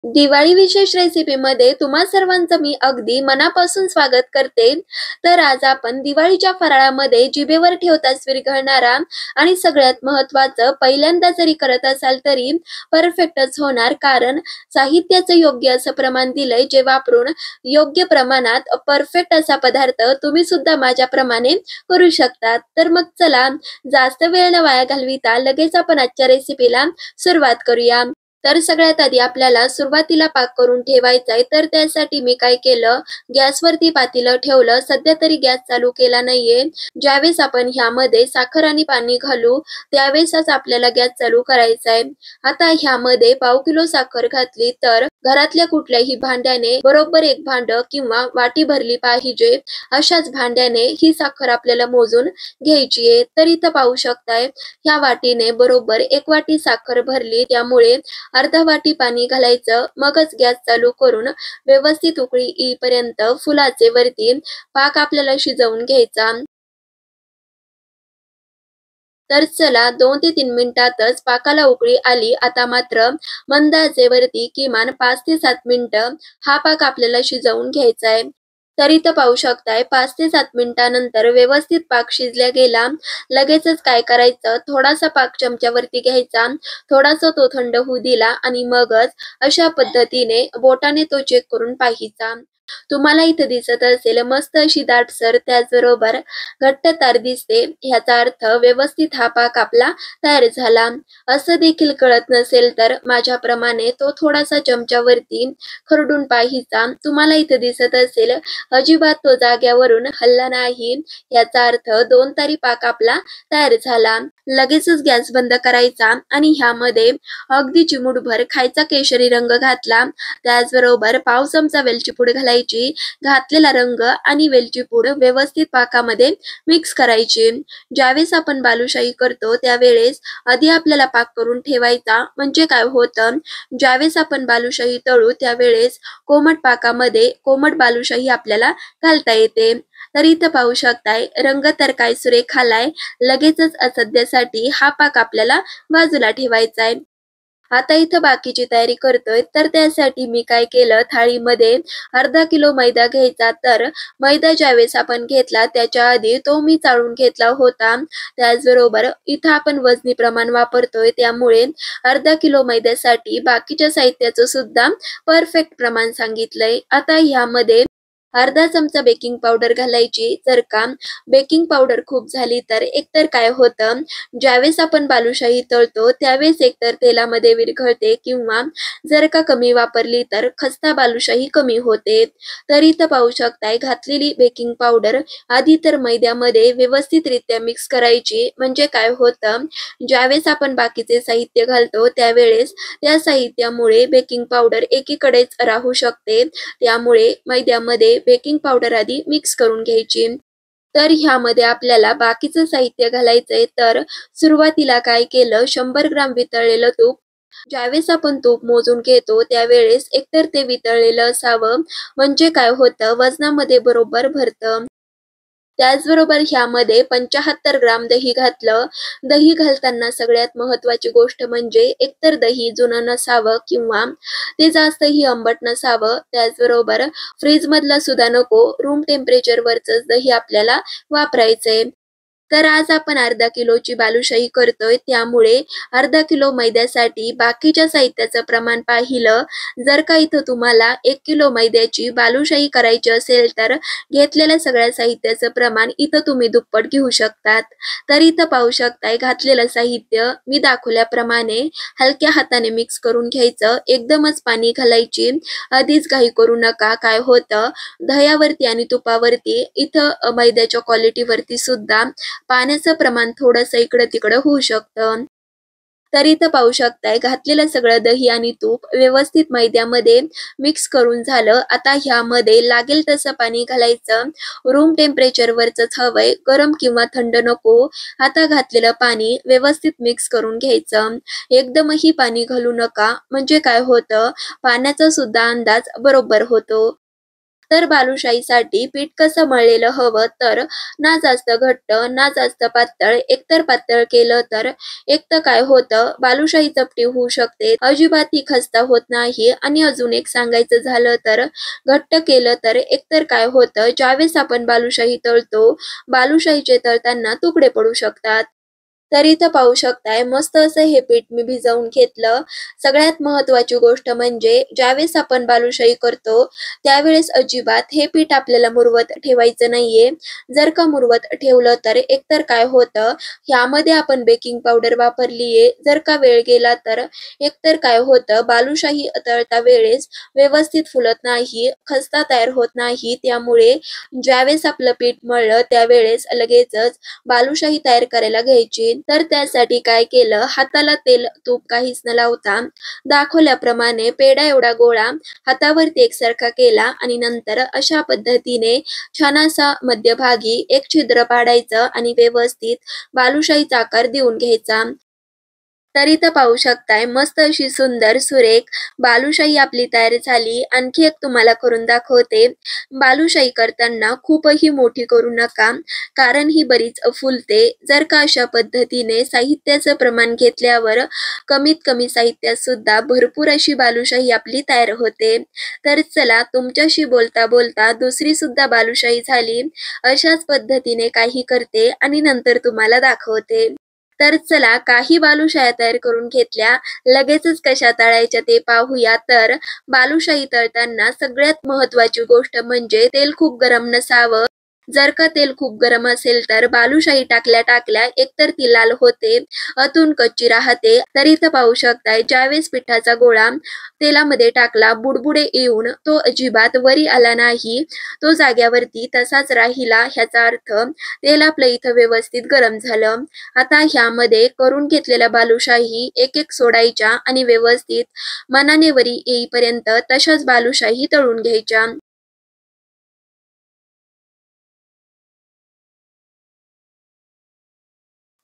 दिवाळी विशेष रेसिपीमध्ये तुम्हा सर्वांचं मी अगदी मनापासून स्वागत करते. तर आज आपण दिवाळीच्या फराळामध्ये जिभेवर ठेवताच विरघळणारा आणि सगळ्यात महत्त्वाचं पहिल्यांदा जरी करत असाल तरी परफेक्टच होणार, कारण साहित्याचं योग्य असं प्रमाण दिलंय, जे वापरून योग्य प्रमाणात परफेक्ट असा पदार्थ तुम्ही सुद्धा माझ्याप्रमाणे करू शकता. तर मग चला, जास्त वेळ न वाया घालविता लगेच आपण आजच्या रेसिपीला सुरुवात करूया. तर सगळ्यात आधी आपल्याला सुरुवातीला पाक करून ठेवायचा आहे. तर त्यासाठी मी काय केलं, गॅसवरती पातेलं ठेवलं. सध्या तरी गॅस चालू केला नाहीये. ज्यावेळेस आपण ह्यामध्ये साखर आणि पाणी घालू त्यावेळेसच आपल्याला गॅस चालू करायचा आहे. आता ह्यामध्ये पाव किलो साखर घातली तर घरातल्या कुठल्याही भांड्याने बरोबर एक भांड किंवा वाटी भरली पाहिजे, अशाच भांड्याने ही साखर आपल्याला मोजून घ्यायची आहे. तर इथं पाहू शकताय, ह्या वाटीने बरोबर एक वाटी साखर भरली, त्यामुळे अर्धा वाटी पाणी घालायचं. मगच गॅस चालू करून व्यवस्थित उकळी येईपर्यंत फुलाचे वरती पाक आपल्याला शिजवून घ्यायचा. तर चला, 2 ते 3 मिनिटातच पाकाला उकळी आली. आता मात्र मंद आचेवरती किमान 5 ते 7 मिनिटं हा पाक आपल्याला शिजवून घ्यायचा आहे. तर इथं पाहू शकताय, 5 ते 7 मिनिटानंतर व्यवस्थित पाक शिजल्या गेला. लगेचच काय करायचं, थोडासा पाक चमच्यावरती घ्यायचा, थोडासा तो थंड होऊ दिला आणि मगच अशा पद्धतीने बोटाने तो चेक करून पाहायचा. तुम्हाला इथे दिसत असेल मस्त अशी दाटसर, त्याचबरोबर घट्ट तार दिसते. ह्याचा अर्थ व्यवस्थित हा पाक आपला तयार झाला. असं देखील कळत नसेल तर माझ्याप्रमाणे तो थोडासा चमच्यावरती खरडून पाहायचा. तुम्हाला इथे दिसत असेल अजिबात तो जाग्यावरून हलला नाही, याचा अर्थ 2 तारी पाक आपला तयार झाला. लगेचच गॅस बंद करायचा आणि ह्यामध्ये अगदी चिमूटभर खायचा केशरी रंग घातला. त्याचबरोबर पाव चमचा वेलची पूड घालायची. घातलेला रंग आणि वेलची पूड व्यवस्थित पाकामध्ये मिक्स करायची. ज्यावेळेस आपण बालुशाही करतो त्यावेळेस आधी आपल्याला पाक करून ठेवायचा, म्हणजे काय होतं, ज्यावेळेस आपण बालुशाही तळू त्यावेळेस कोमट पाकामध्ये कोमट बालुशाही आपल्याला घालता येते. तर इथं पाहू शकताय, रंग तर काय सुरेख आलाय. लगेचच असद्यासाठी हा पाक आपल्याला बाजूला ठेवायचा आहे. आता इथं बाकीची तयारी करतोय. तर त्यासाठी मी काय केलं, थाळीमध्ये अर्धा किलो मैदा घ्यायचा. तर मैदा ज्यावेळेस आपण घेतला त्याच्या आधी तो मी चाळून घेतला होता. त्याचबरोबर इथं आपण वजनी प्रमाण वापरतोय, त्यामुळे अर्धा किलो मैद्यासाठी बाकीच्या साहित्याचं सुद्धा परफेक्ट प्रमाण सांगितलंय. आता ह्यामध्ये अर्धा चमचा बेकिंग पावडर घालायची. जर का बेकिंग पावडर खूप झाली तर एकतर काय होतं, ज्यावेळेस आपण बालुशाही तळतो त्यावेळेस एकतर तेलामध्ये विरघळते, किंवा जर का कमी वापरली तर खस्ता बालुशाही कमी होते. तर इथं पाहू शकताय, घातलेली बेकिंग पावडर आधी तर मैद्यामध्ये व्यवस्थितरित्या मिक्स करायची. म्हणजे काय होतं, ज्यावेळेस आपण बाकीचे साहित्य घालतो त्यावेळेस त्या साहित्यामुळे बेकिंग पावडर एकीकडेच राहू शकते. त्यामुळे मैद्यामध्ये बेकिंग पावडर आधी मिक्स करून घ्यायची. तर ह्यामध्ये आपल्याला बाकीचं साहित्य घालायचंय. तर सुरुवातीला काय केलं, 100 ग्राम वितळलेलं तूप. ज्यावेळेस आपण तूप मोजून घेतो त्यावेळेस एकतर ते वितळलेलं असावं, म्हणजे काय होतं, वजनामध्ये बरोबर भरतं. त्याचबरोबर ह्यामध्ये 75 ग्राम दही घातलं. दही घालताना सगळ्यात महत्त्वाची गोष्ट म्हणजे एकतर दही जुनं नसावं किंवा ते जास्तही आंबट नसावं. त्याचबरोबर फ्रीजमधलं सुद्धा नको, रूम टेम्परेचरवरचंच दही आपल्याला वापरायचंय. तर आज आपण अर्धा किलोची बालुशाही करतोय, त्यामुळे अर्धा किलो मैद्यासाठी बाकीच्या साहित्याचं प्रमाण पाहिलं. जर का इथं तुम्हाला 1 किलो मैद्याची बालुशाही करायची असेल तर घेतलेल्या सगळ्या साहित्याचं प्रमाण इथं तुम्ही दुप्पट घेऊ शकतात. तर इथं पाहू शकताय, घातलेलं साहित्य मी दाखवल्याप्रमाणे हलक्या हाताने मिक्स करून घ्यायचं. एकदमच पाणी घालायची आधीच घाई करू नका. काय होतं, दह्यावरती आणि तुपावरती इथं मैद्याच्या क्वालिटीवरती सुद्धा पाण्याचं प्रमाण थोडंसं इकडं-तिकडं होऊ शकतं. तर इथं पाहू शकताय, घातलेलं सगळं दही आणि तूप व्यवस्थित मैद्यामध्ये मिक्स करून झालं. आता ह्यामध्ये लागेल तसं पाणी घालायचं. रूम टेम्परेचरवरचंच हवंय, गरम किंवा थंड नको. आता घातलेलं पाणी व्यवस्थित मिक्स करून घ्यायचं. एकदमही पाणी घालू नका, म्हणजे काय होतं, पाण्याचा सुद्धा अंदाज बरोबर होतो. तर बालुशाहीसाठी पीठ कसं मळलेलं हवं, तर ना जास्त घट्ट ना जास्त पातळ, एकतर पातळ केलं तर एक तर काय होतं, बालुशाही चपटी होऊ शकते, अजिबात ती खस्ता होत नाही. आणि अजून एक सांगायचं झालं तर घट्ट केलं तर एकतर काय होतं, ज्यावेळेस आपण बालुशाही तळतो, बालुशाहीचे तळताना तुकडे पडू शकतात. तर इथं पाहू शकताय मस्त असं हे पीठ मी भिजवून घेतलं. सगळ्यात महत्त्वाची गोष्ट म्हणजे ज्यावेळेस आपण बालुशाही करतो, त्यावेळेस अजिबात हे पीठ आपल्याला मुरवत ठेवायचं नाहीये. जर का मुरवत ठेवलं तर एकतर काय होतं, ह्यामध्ये आपण बेकिंग पावडर वापरलीये. जर का वेळ गेला तर एकतर काय होतं, बालुशाही तळता वेळेस व्यवस्थित फुलत नाही, खस्ता तयार होत नाही. त्यामुळे ज्यावेळेस आपलं पीठ मळलं त्यावेळेस लगेचच बालुशाही तयार करायला घ्यायची. तर त्यासाठी काय केलं, हाताला तेल तूप काहीच न लावता दाखवल्याप्रमाणे पेढा एवढा गोळा हातावरती एकसारखा केला आणि नंतर अशा पद्धतीने छान असा मध्यभागी एक छिद्र पाडायचं आणि व्यवस्थित बालुशाहीचा आकार देऊन घ्यायचा. तर इथं पाहू शकताय मस्त अशी सुंदर सुरेख बालुशाही आपली तयार झाली. आणखी एक तुम्हाला करून दाखवते. बालुशाही करताना खूपही मोठी करू नका, कारण ही बरीच फुलते. जर का अशा पद्धतीने साहित्याचं प्रमाण घेतल्यावर कमीत कमी साहित्यात सुद्धा भरपूर अशी बालुशाही आपली तयार होते. तर चला, तुमच्याशी बोलता बोलता दुसरी सुद्धा बालुशाही झाली. अशाच पद्धतीने काही करते आणि नंतर तुम्हाला दाखवते. तर चला, काही बालुशाया तयार करून घेतल्या. लगेचच कशा तळायच्या ते पाहूया. तर बालुशाही तळताना सगळ्यात महत्त्वाची गोष्ट म्हणजे तेल खूप गरम नसावं. जर का तेल खूप गरम असेल तर बालुशाही टाकल्या टाकल्या एकतर ती लाल होते, आतून कच्ची राहते. तर इथं पाहू शकताय ज्यावेळेस पिठाचा गोळा तेलामध्ये टाकला, बुडबुडे येऊन तो अजिबात वरी आला नाही, तो जाग्यावरती तसाच राहिला. ह्याचा अर्थ तेल आपलं इथं व्यवस्थित गरम झालं. आता ह्यामध्ये करून घेतलेल्या बालुशाही एक एक सोडायच्या आणि व्यवस्थित मनाने वरी येईपर्यंत तशाच बालुशाही तळून घ्यायच्या.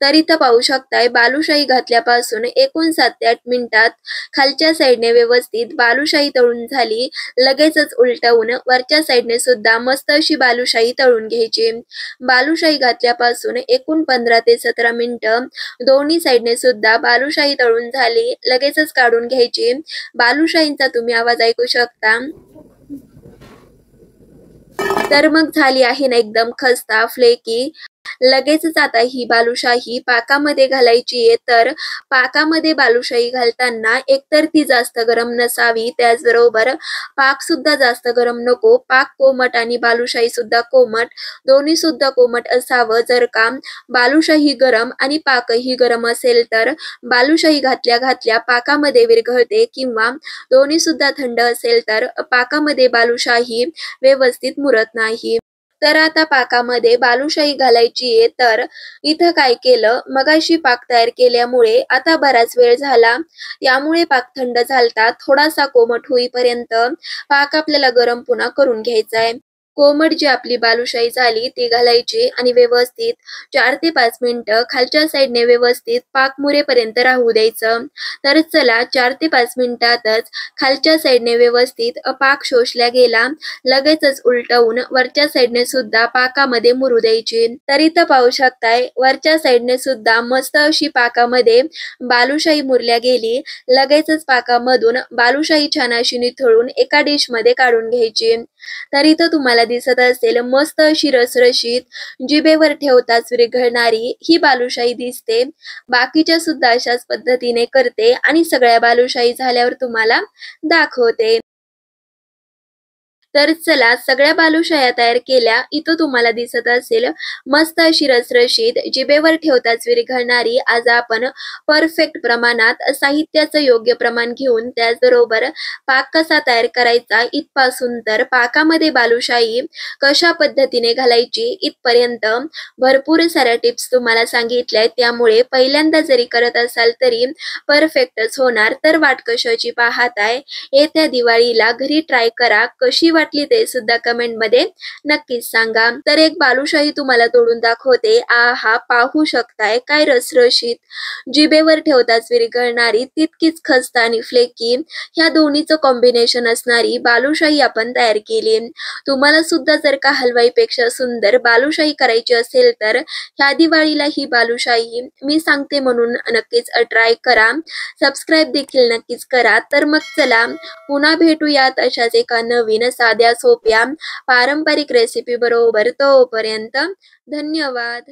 तर इथं पाहू शकताय बालुशाही घातल्यापासून एकूण 7 ते 8 मिनिटात खालच्या साईडने व्यवस्थित बालुशाही तळून झाली. लगेचच उलटवून वरच्या साईडने सुद्धा मस्त अशी बालुशाही तळून घ्यायची. बालुशाही घातल्यापासून एकूण 15 ते 17 मिनिटं दोन्ही साईडने सुद्धा बालुशाही तळून झाली. लगेचच काढून घ्यायची. बालुशाहींचा तुम्ही आवाज ऐकू शकता. तर मग झाली आहे ना एकदम खस्ता, फ्लेकी. लगेचच आता ही बालुशाही पाकामध्ये घालायची आहे. तर पाकामध्ये बालुशाही घालताना एकतर ती जास्त गरम नसावी, त्याचबरोबर पाक सुद्धा जास्त गरम नको. पाक कोमट आणि बालुशाही सुद्धा कोमट, दोन्ही सुद्धा कोमट असावं. जर का बालुशाही गरम आणि पाकही गरम असेल तर बालुशाही घातल्या घातल्या पाकामध्ये विरघळते, किंवा दोन्ही सुद्धा थंड असेल तर पाकामध्ये बालुशाही व्यवस्थित मुरत नाही. तर आता पाकामध्ये बालुशाही घालायची आहे. तर इथं काय केलं, मगाशी पाक तयार केल्यामुळे आता बराच वेळ झाला, यामुळे पाक थंड झालता. थोडासा कोमट होईपर्यंत पाक आपल्याला गरम पुन्हा करून घ्यायचा आहे. कोमट जी आपली बालुशाही झाली ती घालायची आणि व्यवस्थित 4 ते 5 मिनिटं खालच्या साईडने व्यवस्थित पाक मुरेपर्यंत राहू द्यायचं. तर चला, 4 ते 5 मिनिटातच खालच्या साईडने व्यवस्थित पाक शोषला गेला. लगेचच उलटवून वरच्या साईडने सुद्धा पाकामध्ये मुरू द्यायची. तर इथं पाहू शकताय वरच्या साईडने सुद्धा मस्त अशी पाकामध्ये बालुशाही मुरल्या गेली. लगेचच पाकामधून बालुशाही छान अशी निथळून एका डिश मध्ये काढून घ्यायची. तर इथं तुम्हाला दिसत असेल मस्त अशी रसरशीत, जिभेवर ठेवताच विरघळणारी ही बालुशाही दिसते. बाकीच्या सुद्धा अशाच पद्धतीने करते आणि सगळ्या बालुशाही झाल्यावर तुम्हाला दाखवते. तर चला, सगळ्या बालुशाया तयार केल्या. इथं तुम्हाला दिसत असेल मस्त अशी रसरशीत, जिभेवर ठेवताच विरघळणारी. आज आपण परफेक्ट प्रमाणात साहित्याचं योग्य प्रमाण घेऊन त्याचबरोबर पाक कसा तयार करायचा इथपासून तर पाकामध्ये बालुशाही कशा पद्धतीने घालायची इथपर्यंत भरपूर साऱ्या टिप्स तुम्हाला सांगितल्या. त्यामुळे पहिल्यांदा जरी करत असाल तरी परफेक्टच होणार. तर वाट कशाची पाहताय, येत्या दिवाळीला घरी ट्राय करा. कशी वाटली वाटली ते सुद्धा कमेंट मध्ये नक्कीच सांगा. तर एक बालुशाही तुम्हाला तोडून दाखवते. आहा, पाहू शकताय काय रसरशीत, जिभेवर ठेवताच विरघळणारी, तितकीच खस्त आणि फ्लेकी ह्या दोन्हीचं कॉम्बिनेशन असणारी बालुशाही आपण तयार केली. तुम्हाला सुद्धा जर का हलवाईपेक्षा सुंदर बालुशाही करायची असेल तर ह्या दिवाळीला ही बालुशाही मी सांगते म्हणून नक्कीच ट्राय करा. सबस्क्राईब देखील नक्कीच करा. तर मग चला पुन्हा भेटूयात अशाच एका नवीन साध्या सोप्या पारंपरिक रेसिपी बरोबर. तोपर्यंत धन्यवाद.